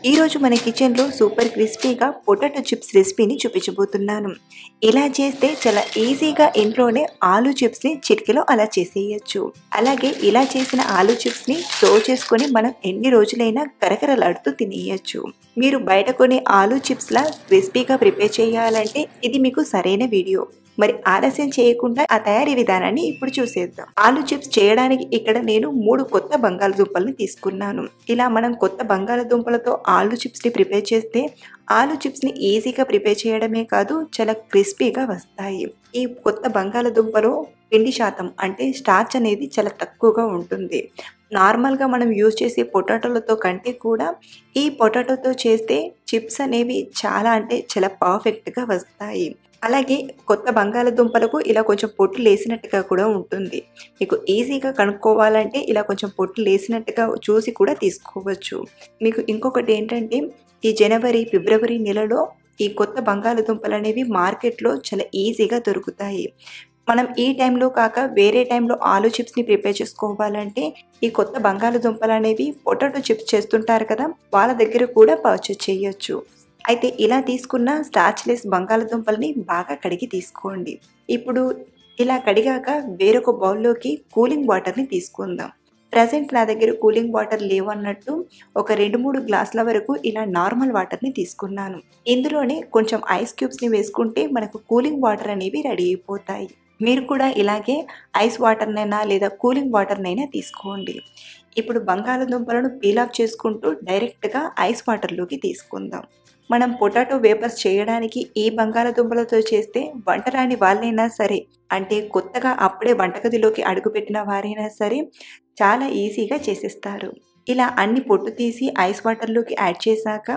ఈరోజు మన కిచెన్లో సూపర్ క్రిస్పీగా పొటాటో చిప్స్ రెసిపీని చూపించబోతున్నాను. ఇలా చేస్తే చాలా ఈజీగా ఇంట్లోనే ఆలూ చిప్స్ని చిటికెలో అలా చేసేయచ్చు. అలాగే ఇలా చేసిన ఆలూ చిప్స్ని స్టోర్ చేసుకొని మనం ఎన్ని రోజులైనా కరకరలాడుతూ తినేయచ్చు. మీరు బయట కొనే ఆలూ చిప్స్లా క్రిస్పీగా ప్రిపేర్ చేయాలంటే ఇది మీకు సరైన వీడియో. మరి ఆలస్యం చేయకుండా ఆ తయారీ విధానాన్ని ఇప్పుడు చూసేద్దాం. ఆలూ చిప్స్ చేయడానికి ఇక్కడ నేను 3 కొత్త బంగాళదుంపల్ని తీసుకున్నాను. ఇలా మనం కొత్త బంగాళదుంపలతో ఆలూ చిప్స్ని ప్రిపేర్ చేస్తే ఆలూ చిప్స్ని ఈజీగా ప్రిపేర్ చేయడమే కాదు చాలా క్రిస్పీగా వస్తాయి. ఈ కొత్త బంగాళదుంపలో పిండి శాతం అంటే స్టార్చ్ అనేది చాలా తక్కువగా ఉంటుంది. నార్మల్గా మనం యూజ్ చేసే పొటాటోలతో కంటే కూడా ఈ పొటాటోతో చేస్తే చిప్స్ అనేవి చాలా పర్ఫెక్ట్గా వస్తాయి. అలాగే కొత్త బంగాళదుంపలకు ఇలా కొంచెం పొట్టు లేసినట్టుగా కూడా ఉంటుంది. మీకు ఈజీగా కనుక్కోవాలంటే ఇలా కొంచెం పొట్టు లేసినట్టుగా చూసి కూడా తీసుకోవచ్చు. మీకు ఇంకొకటి ఏంటంటే ఈ జనవరి, ఫిబ్రవరి నెలలో ఈ కొత్త బంగాళదుంపలు అనేవి మార్కెట్లో చాలా ఈజీగా దొరుకుతాయి. మనం ఈ టైంలో కాక వేరే టైంలో ఆలూ చిప్స్ని ప్రిపేర్ చేసుకోవాలంటే ఈ కొత్త బంగాళదుంపలు అనేవి పొటాటో చిప్స్ చేస్తుంటారు కదా, వాళ్ళ దగ్గర కూడా పర్చేస్ చేయొచ్చు. అయితే ఇలా తీసుకున్న స్టార్చ్లెస్ బంగాళదుంపల్ని బాగా కడిగి తీసుకోండి. ఇప్పుడు ఇలా కడిగాక వేరొక బౌల్లోకి కూలింగ్ వాటర్ని తీసుకుందాం. ప్రజెంట్ నా దగ్గర కూలింగ్ వాటర్ లేవన్నట్టు ఒక 2-3 గ్లాసుల వరకు ఇలా నార్మల్ వాటర్ని తీసుకున్నాను. ఇందులోనే కొంచెం ఐస్ క్యూబ్స్ని వేసుకుంటే మనకు కూలింగ్ వాటర్ అనేవి రెడీ అయిపోతాయి. మీరు కూడా ఇలాగే ఐస్ వాటర్నైనా లేదా కూలింగ్ వాటర్నైనా తీసుకోండి. ఇప్పుడు బంగాళదుంపలను పీల్ ఆఫ్ చేసుకుంటూ డైరెక్ట్గా ఐస్ వాటర్లోకి తీసుకుందాం. మనం పొటాటో వేపర్స్ చేయడానికి ఈ బంగాళదుంపలతో చేస్తే వంట రాని వాళ్ళైనా సరే, అంటే కొత్తగా అప్పుడే వంటగదిలోకి అడుగుపెట్టిన వారైనా సరే చాలా ఈజీగా చేసేస్తారు. ఇలా అన్ని పొట్టు తీసి ఐస్ వాటర్లోకి యాడ్ చేశాక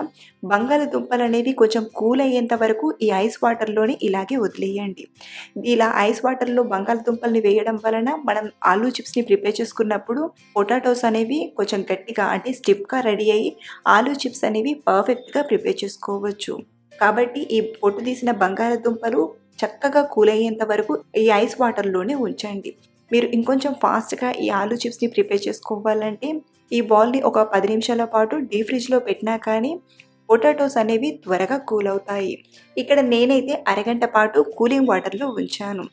బంగాళదుంపలు అనేవి కొంచెం కూల్ అయ్యేంత వరకు ఈ ఐస్ వాటర్లోనే ఇలాగే వదిలేయండి. ఇలా ఐస్ వాటర్లో బంగాళదుంపల్ని వేయడం వలన మనం ఆలూ చిప్స్ని ప్రిపేర్ చేసుకున్నప్పుడు పొటాటోస్ అనేవి కొంచెం గట్టిగా అంటే స్టిఫ్గా రెడీ అయ్యి ఆలూ చిప్స్ అనేవి పర్ఫెక్ట్గా ప్రిపేర్ చేసుకోవచ్చు. కాబట్టి ఈ పొట్టు తీసిన బంగాళదుంపలు చక్కగా కూల్ అయ్యేంత వరకు ఈ ఐస్ వాటర్లోనే ఉంచండి. మీరు ఇంకొంచెం ఫాస్ట్గా ఈ ఆలూ చిప్స్ని ప్రిపేర్ చేసుకోవాలంటే ఈ బాల్ని ఒక 10 నిమిషాల పాటు డీప్ ఫ్రిడ్జ్లో పెట్టినా కానీ పొటాటోస్ అనేవి త్వరగా కూల్ అవుతాయి. ఇక్కడ నేనైతే అరగంట పాటు కూలింగ్ వాటర్లో ఉంచాను.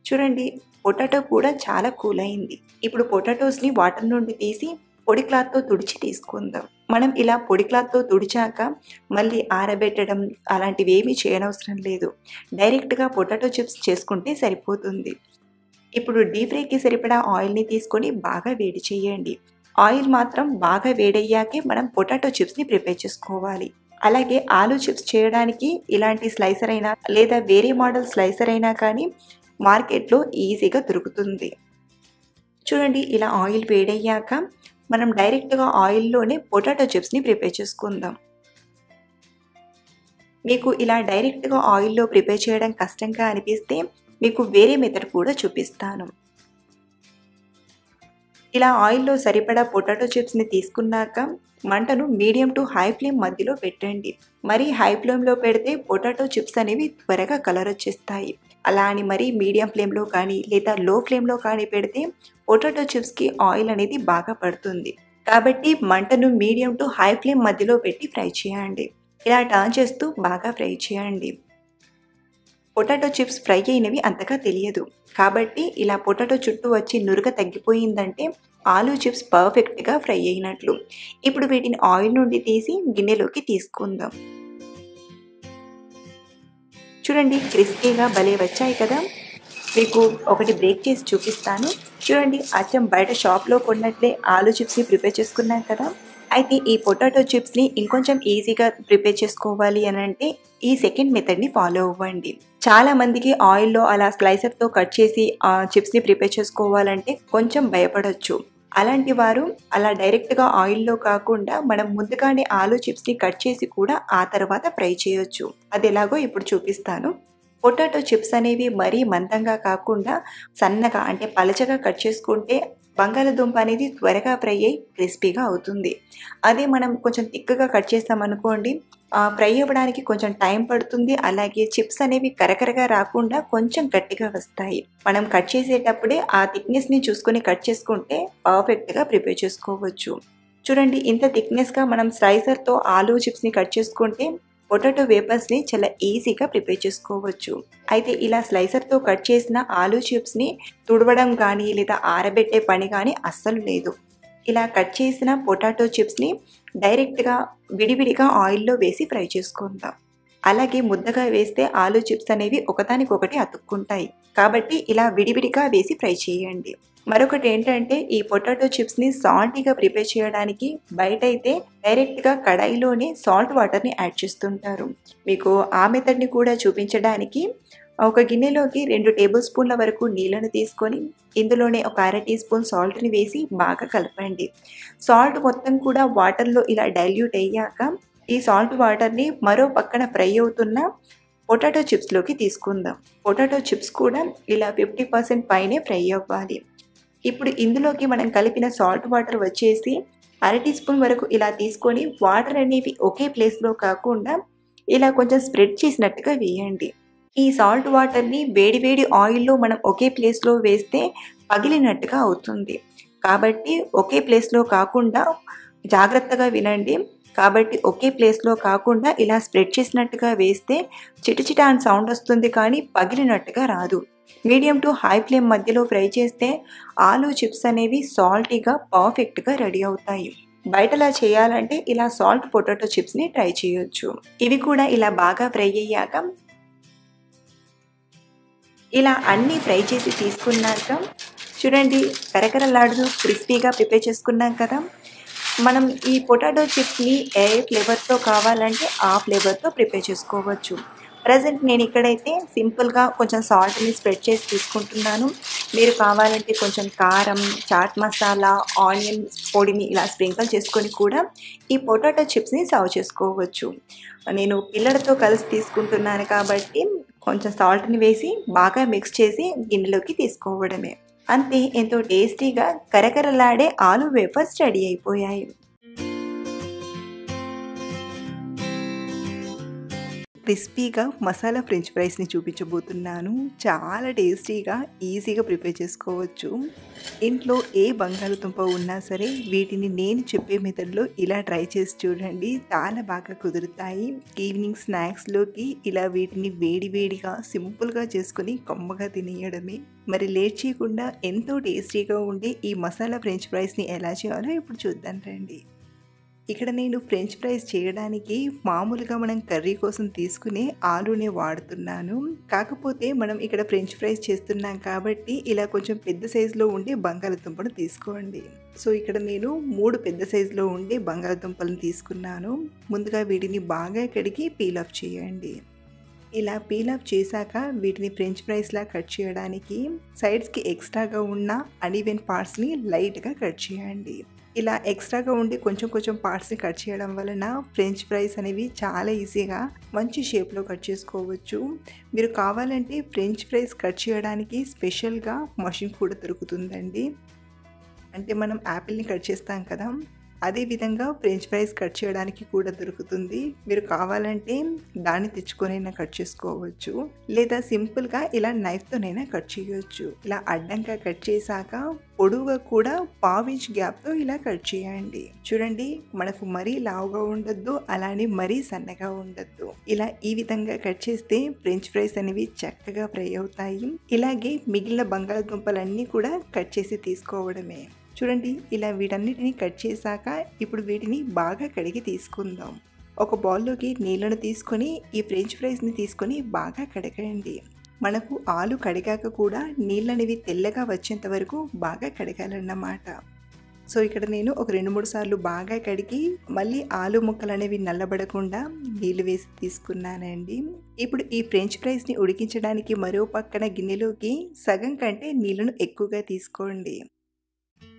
చూడండి, పొటాటో కూడా చాలా కూల్ అయింది. ఇప్పుడు పొటాటోస్ని వాటర్ నుండి తీసి పొడి క్లాత్తో తుడిచి తీసుకుందాం. మనం ఇలా పొడి క్లాత్తో తుడిచాక మళ్ళీ ఆరబెట్టడం అలాంటివి ఏమీ చేయనవసరం లేదు. డైరెక్ట్గా పొటాటో చిప్స్ చేసుకుంటే సరిపోతుంది. ఇప్పుడు డీప్ ఫ్రైకి సరిపడా ఆయిల్ని తీసుకొని బాగా వేడి చేయండి. ఆయిల్ మాత్రం బాగా వేడయ్యాకే మనం పొటాటో చిప్స్ని ప్రిపేర్ చేసుకోవాలి. అలాగే ఆలూ చిప్స్ చేయడానికి ఇలాంటి స్లైసర్ అయినా లేదా వేరే మోడల్ స్లైసర్ అయినా కానీ మార్కెట్లో ఈజీగా దొరుకుతుంది. చూడండి, ఇలా ఆయిల్ వేడయ్యాక మనం డైరెక్ట్గా ఆయిల్లోనే పొటాటో చిప్స్ని ప్రిపేర్ చేసుకుందాం. మీకు ఇలా డైరెక్ట్గా ఆయిల్లో ప్రిపేర్ చేయడం కష్టంగా అనిపిస్తే మీకు వేరే మెథడ్ కూడా చూపిస్తాను. ఇలా ఆయిల్లో సరిపడా పొటాటో చిప్స్ని తీసుకున్నాక మంటను మీడియం టు హై ఫ్లేమ్ మధ్యలో పెట్టండి. మరీ హై ఫ్లేమ్లో పెడితే పొటాటో చిప్స్ అనేవి త్వరగా కలర్ వచ్చేస్తాయి. అలా అని మరీ మీడియం ఫ్లేమ్లో కానీ లేదా లో ఫ్లేమ్లో కానీ పెడితే పొటాటో చిప్స్కి ఆయిల్ అనేది బాగా పడుతుంది. కాబట్టి మంటను మీడియం టు హై ఫ్లేమ్ మధ్యలో పెట్టి ఫ్రై చేయండి. ఇలా టర్న్ చేస్తూ బాగా ఫ్రై చేయండి. పొటాటో చిప్స్ ఫ్రై అయినవి అంతగా తెలియదు. కాబట్టి ఇలా పొటాటో చుట్టూ వచ్చి నురగ తగ్గిపోయిందంటే ఆలూ చిప్స్ పర్ఫెక్ట్గా ఫ్రై అయినట్లు. ఇప్పుడు వీటిని ఆయిల్ నుండి తీసి గిన్నెలోకి తీసుకుందాం. చూడండి, క్రిస్పీగా భలే వచ్చాయి కదా. మీకు ఒకటి బ్రేక్ చేసి చూపిస్తాను. చూడండి, అచ్చం బయట షాప్లో కొన్నట్లే ఆలూ చిప్స్ని ప్రిపేర్ చేసుకున్నాం కదా. అయితే ఈ పొటాటో చిప్స్ని ఇంకొంచెం ఈజీగా ప్రిపేర్ చేసుకోవాలి అని అంటే ఈ సెకండ్ మెథడ్ని ఫాలో అవ్వండి. చాలా మందికి ఆయిల్లో అలా స్లైసర్తో కట్ చేసి చిప్స్ని ప్రిపేర్ చేసుకోవాలంటే కొంచెం భయపడొచ్చు. అలాంటి వారు అలా డైరెక్ట్గా ఆయిల్లో కాకుండా మనం ముందుగానే ఆలూ చిప్స్ని కట్ చేసి కూడా ఆ తర్వాత ఫ్రై చేయొచ్చు. అది ఎలాగో ఇప్పుడు చూపిస్తాను. పొటాటో చిప్స్ అనేవి మరీ మందంగా కాకుండా సన్నగా అంటే పలచగా కట్ చేసుకుంటే బంగాళదుంప అనేది త్వరగా ఫ్రై అయ్యి క్రిస్పీగా అవుతుంది. అదే మనం కొంచెం తిక్కగా కట్ చేస్తామనుకోండి, ఫ్రై అవ్వడానికి కొంచెం టైం పడుతుంది. అలాగే చిప్స్ అనేవి కరకరగా రాకుండా కొంచెం గట్టిగా వస్తాయి. మనం కట్ చేసేటప్పుడే ఆ థిక్నెస్ని చూసుకొని కట్ చేసుకుంటే పర్ఫెక్ట్గా ప్రిపేర్ చేసుకోవచ్చు. చూడండి ఇంత థిక్నెస్‌గా మనం స్లైసర్‌తో ఆలూ చిప్స్‌ని కట్ చేసుకుంటే పొటాటో వేపర్స్‌ని చాలా ఈజీగా ప్రిపేర్ చేసుకోవచ్చు. అయితే ఇలా స్లైసర్‌తో కట్ చేసిన ఆలూ చిప్స్‌ని తుడవడం గానీ లేదా ఆరబెట్టే పని గానీ అస్సలు లేదు. ఇలా కట్ చేసిన పొటాటో చిప్స్‌ని డైరెక్ట్‌గా విడివిడిగా ఆయిల్‌లో వేసి ఫ్రై చేసుకుందాం. అలాగే ముద్దగా వేస్తే ఆలూ చిప్స్ అనేవి ఒకదానికొకటి అతుక్కుంటాయి. కాబట్టి ఇలా విడివిడిగా వేసి ఫ్రై చేయండి. మరొకటేంటంటే ఈ పొటాటో చిప్స్‌ని సాల్టీగా ప్రిపేర్ చేయడానికి బయటైతే డైరెక్ట్‌గా కడాయిలోనే సాల్ట్ వాటర్‌ని యాడ్ చేస్తుంటారు. మీకు ఆ మెథడ్‌ని కూడా చూపించడానికి ఒక గిన్నెలోకి 2 టేబుల్ స్పూన్ల వరకు నీళ్లను తీసుకొని ఇందులోనే ఒక అర టీ స్పూన్ సాల్ట్‌ని వేసి బాగా కలపండి. సాల్ట్ మొత్తం కూడా వాటర్‌లో ఇలా డైల్యూట్ అయ్యాక ఈ సాల్ట్ వాటర్‌ని మరో పక్కన ఫ్రై అవుతున్న పొటాటో చిప్స్‌లోకి తీసుకుందాం. పొటాటో చిప్స్ కూడా ఇలా 50% పైనే ఫ్రై అవ్వాలి. ఇప్పుడు ఇందులోకి మనం కలిపిన సాల్ట్ వాటర్ వచ్చేసి అర టీ స్పూన్ వరకు ఇలా తీసుకొని వాటర్ అనేవి ఒకే ప్లేస్‌లో కాకుండా ఇలా కొంచెం స్ప్రెడ్ చేసినట్టుగా వేయండి. ఈ సాల్ట్ వాటర్‌ని వేడి వేడి ఆయిల్‌లో మనం ఒకే ప్లేస్‌లో వేస్తే పగిలినట్టుగా అవుతుంది. కాబట్టి ఒకే ప్లేస్‌లో కాకుండా జాగ్రత్తగా వినండి. కాబట్టి ఒకే ప్లేస్‌లో కాకుండా ఇలా స్ప్రెడ్ చేసినట్టుగా వేస్తే చిటచిట అని సౌండ్ వస్తుంది కానీ పగిలినట్టుగా రాదు. మీడియం టు హై ఫ్లేమ్ మధ్యలో ఫ్రై చేస్తే ఆలూ చిప్స్ అనేవి సాల్టీగా పర్ఫెక్ట్‌గా రెడీ అవుతాయి. బయటలా చేయాలంటే ఇలా సాల్ట్ పొటాటో చిప్స్‌ని ట్రై చేయొచ్చు. ఇవి కూడా ఇలా బాగా ఫ్రై అయ్యాక ఇలా అన్నీ ఫ్రై చేసి తీసుకున్నాక చూడండి కరకరలాడుతూ క్రిస్పీగా ప్రిపేర్ చేసుకున్నాం కదా! మనం ఈ పొటాటో చిప్స్‌ని ఏ ఫ్లేవర్‌తో కావాలంటే ఆ ఫ్లేవర్‌తో ప్రిపేర్ చేసుకోవచ్చు. ప్రెజెంట్ నేను ఇక్కడైతే సింపుల్‌గా కొంచెం సాల్ట్‌ని స్ప్రెడ్ చేసి తీసుకుంటున్నాను. మీరు కావాలంటే కొంచెం కారం, చాట్ మసాలా, ఆనియన్ పొడిని ఇలా స్ప్రింకిల్ చేసుకొని కూడా ఈ పొటాటో చిప్స్‌ని సర్వ్ చేసుకోవచ్చు. నేను పిల్లలతో కలిసి తీసుకుంటున్నాను కాబట్టి కొంచెం సాల్ట్‌ని వేసి బాగా మిక్స్ చేసి గిన్నెలోకి తీసుకోవడమే. అంతే ఎంతో టేస్టీగా కరకరలాడే ఆలూ వేఫర్స్ రెడీ అయిపోయాయి. క్రిస్పీగా మసాలా ఫ్రెంచ్ ఫ్రైస్‌ని చూపించబోతున్నాను. చాలా టేస్టీగా, ఈజీగా ప్రిపేర్ చేసుకోవచ్చు. ఇంట్లో ఏ బంగాళదుంప ఉన్నా సరే వీటిని నేను చెప్పే మెథడ్‌లో ఇలా ట్రై చేసి చూడండి. చాలా బాగా కుదురుతాయి. ఈవినింగ్ స్నాక్స్‌లోకి ఇలా వీటిని వేడి వేడిగా సింపుల్‌గా చేసుకొని కమ్మగా తినేయడమే. మరి లేట్ చేయకుండా ఎంతో టేస్టీగా ఉండే ఈ మసాలా ఫ్రెంచ్ ఫ్రైస్‌ని ఎలా చేయాలో ఇప్పుడు చూద్దాం రండి. ఇక్కడ నేను ఫ్రెంచ్ ఫ్రైస్ చేయడానికి మామూలుగా మనం కర్రీ కోసం తీసుకునే ఆలూనే వాడుతున్నాను. కాకపోతే మనం ఇక్కడ ఫ్రెంచ్ ఫ్రైస్ చేస్తున్నాం కాబట్టి ఇలా కొంచెం పెద్ద సైజులో ఉండే బంగాళదుంపను తీసుకోండి. సో ఇక్కడ నేను 3 పెద్ద సైజులో ఉండే బంగాళదుంపలను తీసుకున్నాను. ముందుగా వీటిని బాగా కడిగి పీల్ ఆఫ్ చేయండి. ఇలా పీల్ ఆఫ్ చేశాక వీటిని ఫ్రెంచ్ ఫ్రైస్‌లా కట్ చేయడానికి సైడ్స్‌కి ఎక్స్ట్రాగా ఉన్న అన్‌ఈవెన్ పార్ట్స్‌ని లైట్‌గా కట్ చేయండి. ఇలా ఎక్స్ట్రాగా ఉండి కొంచెం కొంచెం పార్ట్స్‌ని కట్ చేయడం వలన ఫ్రెంచ్ ఫ్రైస్ అనేవి చాలా ఈజీగా మంచి షేప్‌లో కట్ చేసుకోవచ్చు. మీరు కావాలంటే ఫ్రెంచ్ ఫ్రైస్ కట్ చేయడానికి స్పెషల్‌గా మషిన్ కూడా దొరుకుతుందండి. అంటే మనం యాపిల్‌ని కట్ చేస్తాం కదా! అదే విధంగా ఫ్రెంచ్ ఫ్రైస్ కట్ చేయడానికి కూడా దొరుకుతుంది. మీరు కావాలంటే దాన్ని తెచ్చుకొనైనా కట్ చేసుకోవచ్చు. లేదా సింపుల్‌గా ఇలా నైఫ్‌తోనైనా కట్ చేయొచ్చు. ఇలా అడ్డంగా కట్ చేశాక పొడవుగా కూడా పావించ్ గ్యాప్‌తో ఇలా కట్ చేయండి. చూడండి మనకు మరీ లావుగా ఉండొద్దు, అలానే మరీ సన్నగా ఉండొద్దు. ఇలా ఈ విధంగా కట్ చేస్తే ఫ్రెంచ్ ఫ్రైస్ అనేవి చక్కగా ఫ్రై అవుతాయి. ఇలాగే మిగిలిన బంగాళదుంపలన్నీ కూడా కట్ చేసి తీసుకోవడమే. చూడండి ఇలా వీటన్నిటిని కట్ చేశాక ఇప్పుడు వీటిని బాగా కడిగి తీసుకుందాం. ఒక బౌల్లోకి నీళ్ళను తీసుకొని ఈ ఫ్రెంచ్ ఫ్రైస్‌ని తీసుకొని బాగా కడగండి. మనకు ఆలు కడిగాక కూడా నీళ్ళనేవి తెల్లగా వచ్చేంత వరకు బాగా కడగాలన్నమాట. సో ఇక్కడ నేను ఒక 2-3 సార్లు బాగా కడిగి మళ్ళీ ఆలు ముక్కలనేవి నల్లబడకుండా నీళ్ళు వేసి తీసుకున్నానండి. ఇప్పుడు ఈ ఫ్రెంచ్ ఫ్రైస్‌ని ఉడికించడానికి మరో పక్కన గిన్నెలోకి సగం కంటే నీళ్ళను ఎక్కువగా తీసుకోండి.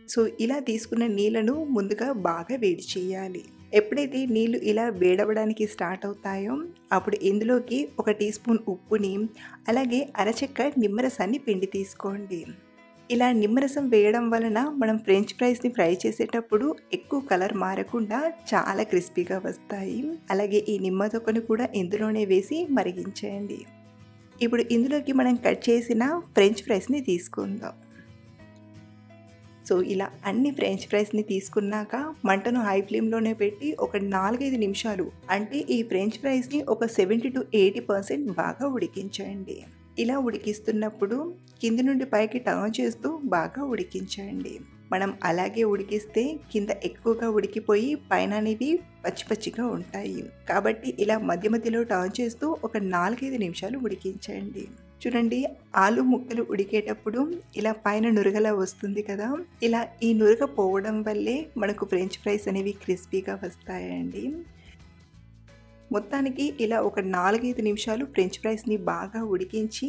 సో ఇలా తీసుకున్న నీళ్ళను ముందుగా బాగా వేడి చేయాలి. ఎప్పుడైతే నీళ్ళు ఇలా వేడవడానికి స్టార్ట్ అవుతాయో అప్పుడు ఇందులోకి ఒక టీ స్పూన్ ఉప్పుని అలాగే అరచెక్క నిమ్మరసాన్ని పిండి తీసుకోండి. ఇలా నిమ్మరసం వేయడం వలన మనం ఫ్రెంచ్ ఫ్రైస్‌ని ఫ్రై చేసేటప్పుడు ఎక్కువ కలర్ మారకుండా చాలా క్రిస్పీగా వస్తాయి. అలాగే ఈ నిమ్మ తొక్కను కూడా ఇందులోనే వేసి మరిగించండి. ఇప్పుడు ఇందులోకి మనం కట్ చేసిన ఫ్రెంచ్ ఫ్రైస్‌ని తీసుకుందాం. సో ఇలా అన్ని ఫ్రెంచ్ ఫ్రైస్ని తీసుకున్నాక మంటను హై ఫ్లేమ్లోనే పెట్టి ఒక 4-5 నిమిషాలు అంటే ఈ ఫ్రెంచ్ ఫ్రైస్ని ఒక 70-80% బాగా ఉడికించండి. ఇలా ఉడికిస్తున్నప్పుడు కింది నుండి పైకి టర్న్ చేస్తూ బాగా ఉడికించండి. మనం అలాగే ఉడికిస్తే కింద ఎక్కువగా ఉడికిపోయి పైన అనేవి పచ్చి పచ్చిగా ఉంటాయి. కాబట్టి ఇలా మధ్య మధ్యలో టర్న్ చేస్తూ ఒక 4-5 నిమిషాలు ఉడికించండి. చూడండి, ఆలు ముక్కలు ఉడికేటప్పుడు ఇలా పైన నురగలా వస్తుంది కదా, ఇలా ఈ నురగ పోవడం వల్లే మనకు ఫ్రెంచ్ ఫ్రైస్ అనేవి క్రిస్పీగా వస్తాయండి. మొత్తానికి ఇలా ఒక 4-5 నిమిషాలు ఫ్రెంచ్ ఫ్రైస్ని బాగా ఉడికించి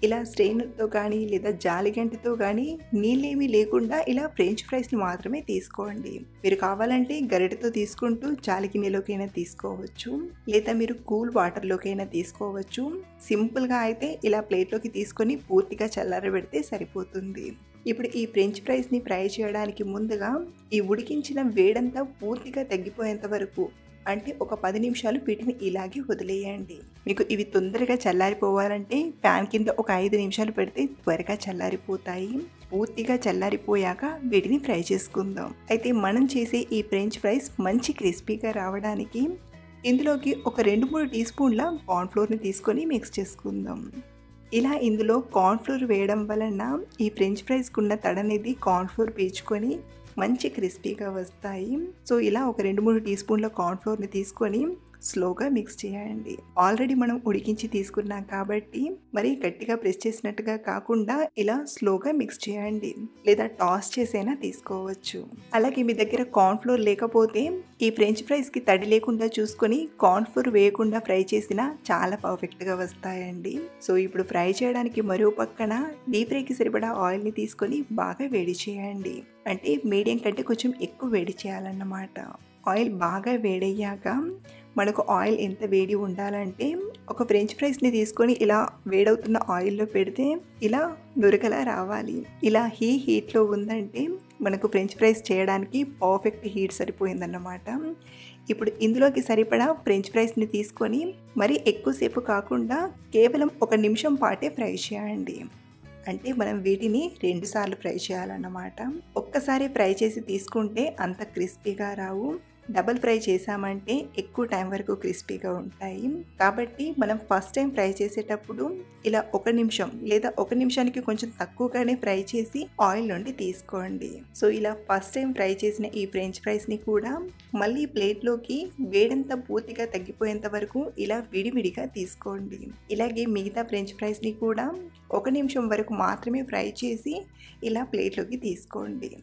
ఇలా స్ట్రెయినర్తో కానీ లేదా జాలిగంటతో కానీ నీళ్ళేమీ లేకుండా ఇలా ఫ్రెంచ్ ఫ్రైస్ని మాత్రమే తీసుకోండి. మీరు కావాలంటే గరిటెతో తీసుకుంటూ జాలి గిన్నెలోకైనా తీసుకోవచ్చు, లేదా మీరు కూల్ వాటర్లోకైనా తీసుకోవచ్చు. సింపుల్గా అయితే ఇలా ప్లేట్లోకి తీసుకొని పూర్తిగా చల్లారబెడితే సరిపోతుంది. ఇప్పుడు ఈ ఫ్రెంచ్ ఫ్రైస్ని ఫ్రై చేయడానికి ముందుగా ఈ ఉడికించిన వేడంతా పూర్తిగా తగ్గిపోయేంత వరకు అంటే ఒక 10 నిమిషాలు వీటిని ఇలాగే వదిలేయండి. మీకు ఇవి తొందరగా చల్లారిపోవాలంటే ప్యాన్ కింద ఒక 5 నిమిషాలు పెడితే త్వరగా చల్లారిపోతాయి. పూర్తిగా చల్లారిపోయాక వీటిని ఫ్రై చేసుకుందాం. అయితే మనం చేసే ఈ ఫ్రెంచ్ ఫ్రైస్ మంచి క్రిస్పీగా రావడానికి ఇందులోకి ఒక 2-3 టీ స్పూన్ల కార్న్ఫ్లోర్ని తీసుకొని మిక్స్ చేసుకుందాం. ఇలా ఇందులో కార్న్ఫ్లోర్ వేయడం వలన ఈ ఫ్రెంచ్ ఫ్రైస్కున్న తడనేది కార్న్ఫ్లోర్ పీల్చుకొని మంచి క్రిస్పీగా వస్తాయి. సో ఇలా ఒక 2-3 టీ స్పూన్ల కార్న్ఫ్లోర్ని తీసుకొని స్లోగా మిక్స్ చేయండి. ఆల్రెడీ మనం ఉడికించి తీసుకున్నాం కాబట్టి మరి గట్టిగా ప్రెస్ చేసినట్టుగా కాకుండా ఇలా స్లోగా మిక్స్ చేయండి, లేదా టాస్ చేసైనా తీసుకోవచ్చు. అలాగే మీ దగ్గర కార్న్ఫ్లోర్ లేకపోతే ఈ ఫ్రెంచ్ ఫ్రైస్కి తడి లేకుండా చూసుకొని కార్న్ఫ్లోర్ వేయకుండా ఫ్రై చేసినా చాలా పర్ఫెక్ట్గా వస్తాయండి. సో ఇప్పుడు ఫ్రై చేయడానికి మరో పక్కన డీప్ ఫ్రైకి సరిపడా ఆయిల్ని తీసుకొని బాగా వేడి చేయండి. అంటే మీడియం కంటే కొంచెం ఎక్కువ వేడి చేయాలన్నమాట. ఆయిల్ బాగా వేడయ్యాక మనకు ఆయిల్ ఎంత వేడి ఉండాలంటే ఒక ఫ్రెంచ్ ఫ్రైస్ని తీసుకొని ఇలా వేడవుతున్న ఆయిల్లో పెడితే ఇలా నురగలా రావాలి. ఇలా హీట్లో ఉందంటే మనకు ఫ్రెంచ్ ఫ్రైస్ చేయడానికి పర్ఫెక్ట్ హీట్ సరిపోయిందన్నమాట. ఇప్పుడు ఇందులోకి సరిపడా ఫ్రెంచ్ ఫ్రైస్ని తీసుకొని మరి ఎక్కువసేపు కాకుండా కేవలం 1 నిమిషం పాటే ఫ్రై చేయండి. అంటే మనం వీటిని 2 సార్లు ఫ్రై చేయాలన్నమాట. ఒక్కసారి ఫ్రై చేసి తీసుకుంటే అంత క్రిస్పీగా రావు. డబల్ ఫ్రై చేసామంటే ఎక్కువ టైం వరకు క్రిస్పీగా ఉంటాయి. కాబట్టి మనం ఫస్ట్ టైం ఫ్రై చేసేటప్పుడు ఇలా 1 నిమిషం లేదా 1 నిమిషానికి కొంచెం తక్కువగానే ఫ్రై చేసి ఆయిల్ నుండి తీసుకోండి. సో ఇలా ఫస్ట్ టైం ఫ్రై చేసిన ఈ ఫ్రెంచ్ ఫ్రైస్ని కూడా మళ్ళీ ప్లేట్లోకి వేడంతా పూర్తిగా తగ్గిపోయేంత వరకు ఇలా విడివిడిగా తీసుకోండి. ఇలాగే మిగతా ఫ్రెంచ్ ఫ్రైస్ని కూడా 1 నిమిషం వరకు మాత్రమే ఫ్రై చేసి ఇలా ప్లేట్లోకి తీసుకోండి.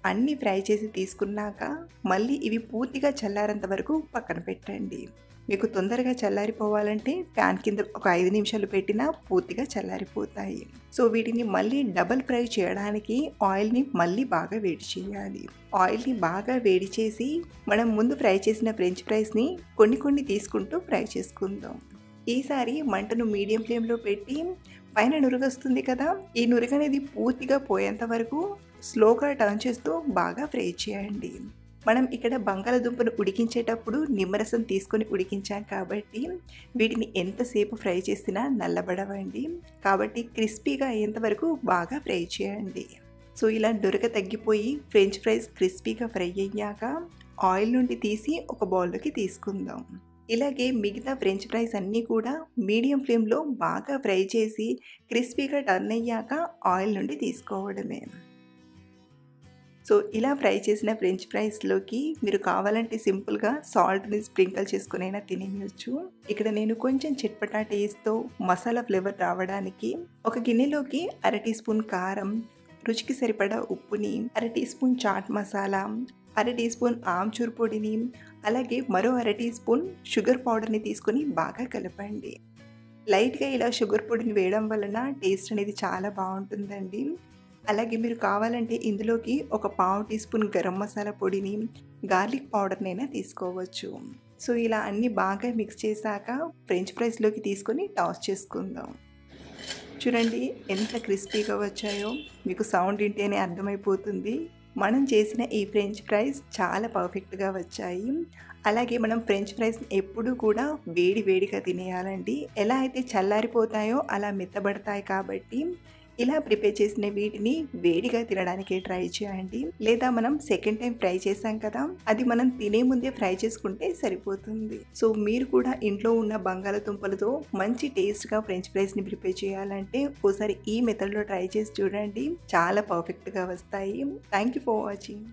అన్నీ ఫ్రై చేసి తీసుకున్నాక మళ్ళీ ఇవి పూర్తిగా చల్లారేంత వరకు పక్కన పెట్టండి. మీకు తొందరగా చల్లారిపోవాలంటే ప్యాన్ కింద ఒక 5 నిమిషాలు పెట్టినా పూర్తిగా చల్లారిపోతాయి. సో వీటిని మళ్ళీ డబల్ ఫ్రై చేయడానికి ఆయిల్ని మళ్ళీ బాగా వేడి చేయాలి. ఆయిల్ని బాగా వేడి చేసి మనం ముందు ఫ్రై చేసిన ఫ్రెంచ్ ఫ్రైస్ని కొన్ని తీసుకుంటూ ఫ్రై చేసుకుందాం. ఈసారి మంటను మీడియం ఫ్లేమ్లో పెట్టి పైన నురుగొస్తుంది కదా, ఈ నురుగు అనేది పూర్తిగా పోయేంత వరకు స్లోగా టర్న్ చేస్తూ బాగా ఫ్రై చేయండి. మనం ఇక్కడ బంగాళదుంపను ఉడికించేటప్పుడు నిమ్మరసం తీసుకొని ఉడికించాం కాబట్టి వీటిని ఎంతసేపు ఫ్రై చేసినా నల్లబడవండి. కాబట్టి క్రిస్పీగా అయ్యేంత వరకు బాగా ఫ్రై చేయండి. సో ఇలా నురగ తగ్గిపోయి ఫ్రెంచ్ ఫ్రైస్ క్రిస్పీగా ఫ్రై అయ్యాక ఆయిల్ నుండి తీసి ఒక బౌల్లోకి తీసుకుందాం. ఇలాగే మిగతా ఫ్రెంచ్ ఫ్రైస్ అన్నీ కూడా మీడియం ఫ్లేమ్లో బాగా ఫ్రై చేసి క్రిస్పీగా టర్న్ అయ్యాక ఆయిల్ నుండి తీసుకోవడమే. సో ఇలా ఫ్రై చేసిన ఫ్రెంచ్ ఫ్రైస్లోకి మీరు కావాలంటే సింపుల్గా సాల్ట్ని స్ప్రింకిల్ చేసుకునైనా తినేయచ్చు. ఇక్కడ నేను కొంచెం చిట్పటా టేస్ట్తో మసాలా ఫ్లేవర్ రావడానికి ఒక గిన్నెలోకి 1/2 టీ స్పూన్ కారం, రుచికి సరిపడా ఉప్పుని, 1/2 teaspoon chaat masala, 1/2 teaspoon amchur పొడిని, అలాగే మరో 1/2 టీ స్పూన్ షుగర్ పౌడర్ని తీసుకొని బాగా కలపండి. లైట్గా ఇలా షుగర్ పొడిని వేయడం వలన టేస్ట్ అనేది చాలా బాగుంటుందండి. అలాగే మీరు కావాలంటే ఇందులోకి ఒక 1/2 టీ స్పూన్ గరం మసాలా పొడిని, గార్లిక్ పౌడర్నైనా తీసుకోవచ్చు. సో ఇలా అన్నీ బాగా మిక్స్ చేశాక ఫ్రెంచ్ ఫ్రైస్లోకి తీసుకొని టాస్ చేసుకుందాం. చూడండి ఎంత క్రిస్పీగా వచ్చాయో, మీకు సౌండ్ వింటేనే అర్థమైపోతుంది. మనం చేసిన ఈ ఫ్రెంచ్ ఫ్రైస్ చాలా పర్ఫెక్ట్గా వచ్చాయి. అలాగే మనం ఫ్రెంచ్ ఫ్రైస్ ఎప్పుడూ కూడా వేడిగా తినేయాలండి. ఎలా అయితే చల్లారిపోతాయో అలా మెత్తబడతాయి కాబట్టి ఇలా ప్రిపేర్ చేసిన వీటిని వేడిగా తినడానికి ట్రై చేయండి. లేదా మనం సెకండ్ టైం ఫ్రై చేసాం కదా, అది మనం తినే ముందే ఫ్రై చేసుకుంటే సరిపోతుంది. సో మీరు కూడా ఇంట్లో ఉన్న బంగాళదుంపలతో మంచి టేస్ట్గా ఫ్రెంచ్ ఫ్రైస్ని ప్రిపేర్ చేయాలంటే ఒకసారి ఈ మెథడ్లో ట్రై చేసి చూడండి. చాలా పర్ఫెక్ట్గా వస్తాయి. Thank you for watching.